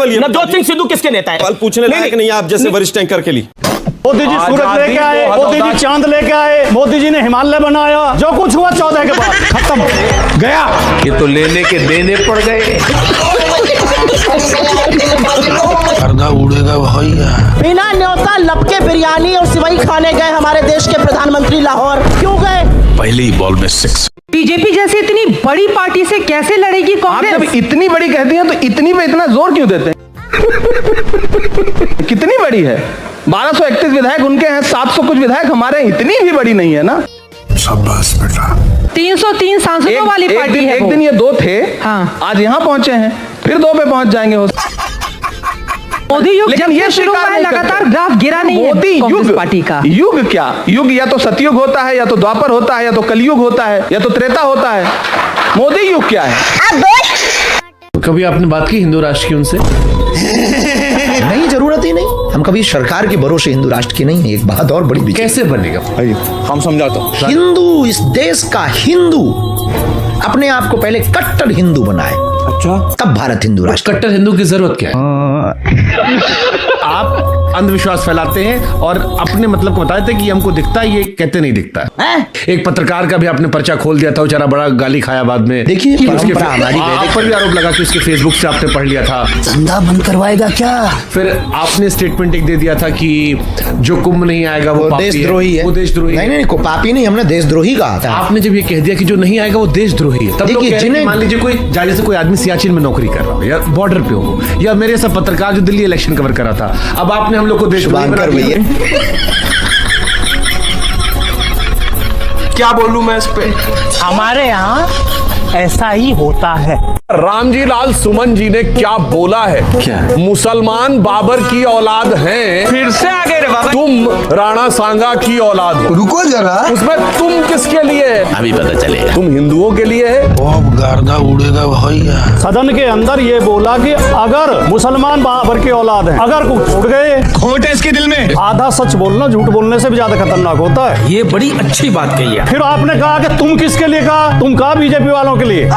नवजोत सिंह सिद्धू किसके नेता है? सवाल पूछने लायक नहीं आप जैसे वरिष्ठ एंकर के लिए। मोदी जी सूरज लेके आए, मोदी जी चांद लेके आए, मोदी जी ने हिमालय बनाया। जो कुछ हुआ 14 के बाद खत्म गया। ये तो लेने के देने पड़ गए। उड़ेगा भैया। बिना न्योता लपके बिरयानी और सिवई खाने गए हमारे देश के प्रधानमंत्री लाहौर। क्यों गए? पहले ही बॉल में 6। बीजेपी जैसी इतनी बड़ी पार्टी से कैसे लड़ेगी कांग्रेस? आप जब इतनी बड़ी कहती हैं तो इतनी पे इतना जोर क्यों देते हैं? कितनी बड़ी है? 1231 विधायक उनके हैं, 700 कुछ विधायक हमारे हैं। इतनी भी बड़ी नहीं है ना। शाबाश बेटा। 303 सांसदों वाली पार्टी है। एक दिन ये 2 थे, हाँ। आज यहाँ पहुंचे हैं, फिर 2 पे पहुंच जाएंगे। मोदी युग लेकिन जब ये से शुरू हुआ है लगातार ग्राफ गिरा नहीं है मोदी कांग्रेस पार्टी का। युग क्या युग? या तो सतयुग होता है, या तो द्वापर होता है, या तो कलयुग होता है, या तो त्रेता होता है। मोदी युग क्या है? कभी आपने बात की हिंदू राष्ट्र की उनसे? नहीं, जरूरत ही नहीं। हम कभी सरकार के भरोसे हिंदू राष्ट्र की नहीं है। एक बात और बड़ी कैसे बनेगा? हम समझाता हूँ। हिंदू, इस देश का हिंदू अपने आप को पहले कट्टर हिंदू बनाए, अच्छा, तब भारत हिंदू राष्ट्र। कट्टर हिंदू की जरूरत क्या है? आप अंधविश्वास फैलाते हैं और अपने मतलब को बताते हैं कि हमको दिखता है, ये कहते नहीं दिखता है। एक पत्रकार का भी आपने पर्चा खोल दिया था, बेचारा बड़ा गाली खाया बाद में। देखिए, परंपरा हमारी आप पर भी आरोप लगा कि उसके फेसबुक से आपने पढ़ लिया था। धंधा बंद करवाएगा क्या? फिर आपने स्टेटमेंट एक दे दिया था कि जो कुंभ नहीं आएगा वो देशद्रोही है। वो देशद्रोही है। नहीं, पापी नहीं, हमने देशद्रोही कहा था। आपने जब ये कह दिया कि जो नहीं आएगा वो देशद्रोही है, तब लोग कह रहे हैं, मान लीजिए कोई जाने से कोई आदमी सियाचिन में नौकरी कर रहा हो या बॉर्डर पे हो, या मेरे सब पत्रकार जो दिल्ली इलेक्शन कवर कर रहा था, अब आपने हम लोग को देशद्रोही बना दिया। क्या बोलूं मैं इस पे? हमारे यहाँ ऐसा ही होता है। रामजी लाल सुमन जी ने क्या बोला है? क्या? मुसलमान बाबर की औलाद हैं। फिर से आगे रे बाबा। तुम राणा सांगा की औलाद हो। रुको जरा। उसमें तुम किसके लिए है? अभी पता चलेगा। तुम हिंदुओं के लिए है। अब गर्दा उड़ेगा भैया। सदन के अंदर ये बोला कि अगर मुसलमान बाबर की औलाद है, अगर कुछ उड़ गए, खोट है इसके दिल में। आधा सच बोलना झूठ बोलने से भी ज्यादा खतरनाक होता है। ये बड़ी अच्छी बात कही है। फिर आपने कहा कि तुम किसके लिए कहा? तुम कहा बीजेपी वालों के लिए,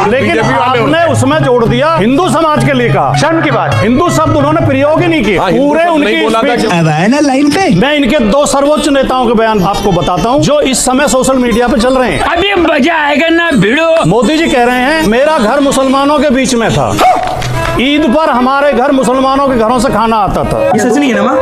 लेकिन आपने उसमें जोड़ दिया हिंदू समाज के लिए कहा। शर्म की बात, हिंदू शब्द उन्होंने प्रयोग ही नहीं किए। पूरे उनकी लाइन पे मैं इनके 2 सर्वोच्च नेताओं के बयान आपको बताता हूं जो इस समय सोशल मीडिया पे चल रहे हैं। अभी मजा आएगा ना भिड़ो। मोदी जी कह रहे हैं मेरा घर मुसलमानों के बीच में था, ईद पर हमारे घर मुसलमानों के घरों से खाना आता था। ये सच नहीं है ना?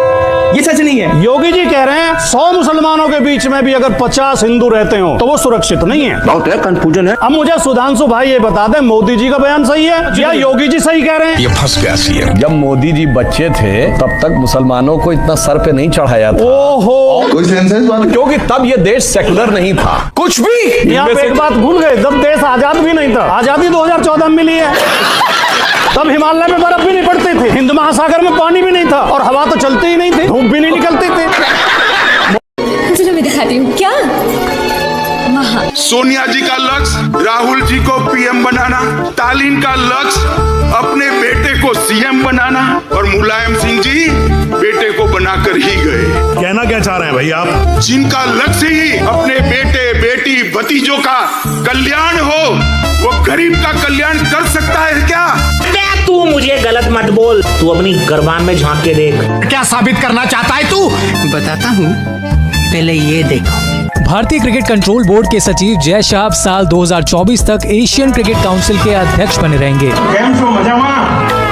ये सच नहीं है। योगी जी कह रहे हैं 100 मुसलमानों के बीच में भी अगर 50 हिंदू रहते हो तो वो सुरक्षित नहीं है। बहुत है, कंफ्यूजन है। अब मुझे सुधांशु भाई ये बता दें, मोदी जी का बयान सही है या योगी जी सही कह रहे हैं? ये फंस गया सीएम। जब मोदी जी बच्चे थे तब तक मुसलमानों को इतना सर पे नहीं चढ़ाया था। ओहो, कोई सेंसेस बात? क्योंकि तब ये देश सेकुलर नहीं था। कुछ भी यहाँ पे एक बात भूल गए, जब देश आजाद भी नहीं था। आजादी 2014 में मिली है, तब हिमालय में बर्फ भी नहीं पड़ती थी, हिंद महासागर में पानी भी नहीं था, और हवा तो चलती ही नहीं थी, धूप भी नहीं निकलती थी। चलो मैं दिखाती हूँ क्या। सोनिया जी का लक्ष्य राहुल जी को पीएम बनाना, स्टालिन का लक्ष्य अपने बेटे को सीएम बनाना, और मुलायम सिंह जी बेटे को बनाकर ही गए। कहना क्या चाह रहे हैं भाई आप? जिनका लक्ष्य ही अपने बेटे बेटी भतीजों का कल्याण हो, वो गरीब का कल्याण कर सकता है क्या? तू मुझे गलत मत बोल, तू अपनी गर्बान में झांक के देख। क्या साबित करना चाहता है तू? बताता हूँ, पहले ये देखो। भारतीय क्रिकेट कंट्रोल बोर्ड के सचिव जय शाह साल 2024 तक एशियन क्रिकेट काउंसिल के अध्यक्ष बने रहेंगे।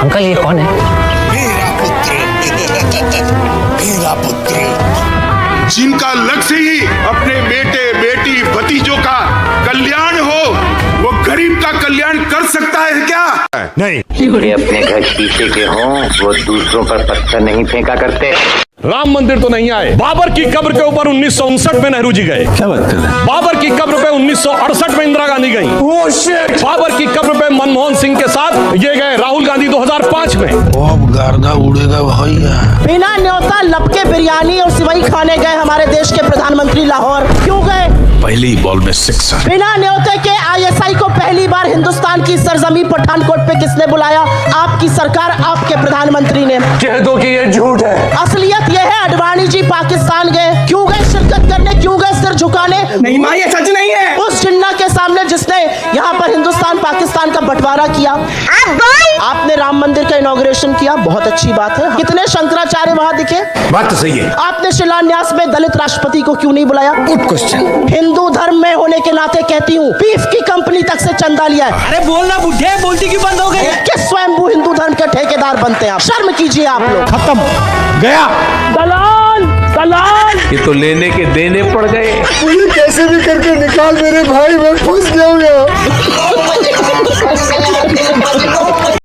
अंकल ये कौन है? मेरा पुत्र। जिनका लक्ष्य ही अपने बेटे बेटी भतीजों का कल्याण हो, वो गरीब का कल्याण कर सकता है क्या? नहीं। ये अपने घर शीशे के हों, वो दूसरों पर पत्थर नहीं फेंका करते। राम मंदिर तो नहीं आए। बाबर की कब्र के ऊपर 1959 में नेहरू जी गए। क्या बात कर रहे हैं? बाबर की कब्र पे 1968 में इंदिरा गांधी गई। बाबर की कब्र पे मनमोहन सिंह के साथ ये गए राहुल गांधी 2005 में। अब गर्दा उड़ेगा भैया। बिना न्योता लपके बिरयानी और सिवई खाने गए हमारे देश के प्रधानमंत्री लाहौर। क्यों गए? पहली बॉल में सिक्सर। बिना न्योते के ISI को पहली बार हिंदुस्तान की सरजमी पठानकोट पे किसने बुलाया? आपकी सरकार, आपके प्रधानमंत्री ने। कह दो कि ये झूठ है। असलियत ये है, अडवाणी जी पाकिस्तान गए, क्यों गए शिरकत करने, क्यों गए सिर झुकाने? नहीं माँ, ये सच नहीं है। उस जिन्ना के सामने जिसने यहाँ पर हिंदुस्तान पाकिस्तान का बंटवारा किया। आपने राम मंदिर का इनॉग्रेशन किया, बहुत अच्छी बात है। कितने शंकराचार्य वहां दिखे? बात तो सही है। आपने शिलान्यास में दलित राष्ट्रपति को क्यों नहीं बुलाया? Good question. हिंदू धर्म में होने के नाते कहती हूँ, बीफ की कंपनी तक से चंदा लिया है। अरे बोलना बुढ़े, बोलती क्यों बंद हो गई? किस स्वयंभू हिंदू धर्म के ठेकेदार बनते हैं आप? शर्म कीजिए आप लोग। खत्म, गया। दलाल दलाल। ये तो लेने के देने पड़ गए। मुझे कैसे भी करके निकाल मेरे भाई, मैं फंस जाऊंगा।